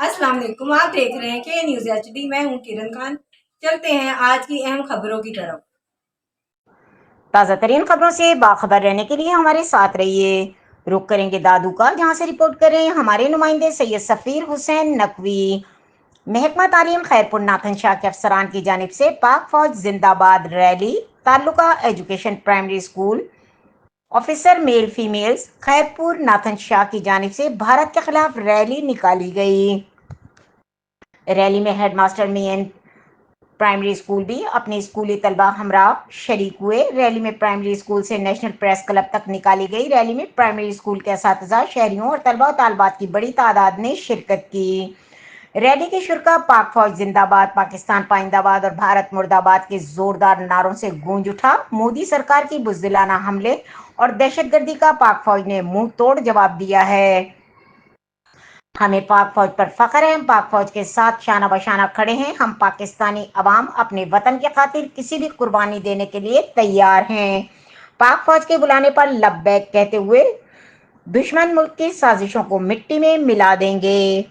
अस्सलाम वालेकुम। आप देख रहे हैं के न्यूज़ HD। मैं हूं किरण खान। चलते हैं आज की अहम खबरों की तरफ। ताज़ा तरीन खबरों से बाखबर रहने के लिए हमारे साथ रहिए। रुक करेंगे दादू का, जहां से रिपोर्ट कर रहे हैं हमारे नुमाइंदे सैयद सफ़ीर हुसैन नकवी। महकमा तालीम खैरपुर नाथन शाह के अफसरान की जानिब से पाक फौज जिंदाबाद रैली, ताल्लुका education primary school, officer male females Khairpur Nathan Shah की जानिब से भारत के खिलाफ रैली निकाली गई। रैली में हेडमास्टर मेन प्राइमरी स्कूल भी अपने स्कूली तलबा हमरा शरीक हुए। रैली में प्राइमरी स्कूल से नेशनल प्रेस क्लब तक निकाली गई। रैली में प्राइमरी स्कूल के असातिज़ा, शहरियों और तलबा और तालबात की बड़ी तादाद ने शिरकत की। रैली के शुरा पाक फौज जिंदाबाद, पाकिस्तान पाइंदाबाद और भारत मुर्दाबाद के जोरदार नारों से गूंज उठा। मोदी सरकार की बुज़दिलाना हमले और दहशतगर्दी का पाक फौज ने मुंह तोड़ जवाब दिया है। हमें पाक फौज पर फख्र है, हम पाक फौज के साथ शाना बशाना खड़े हैं। हम पाकिस्तानी अवाम अपने वतन की खातिर किसी भी कुर्बानी देने के लिए तैयार हैं। पाक फौज के बुलाने पर लब्बैक कहते हुए दुश्मन मुल्क की साजिशों को मिट्टी में मिला देंगे।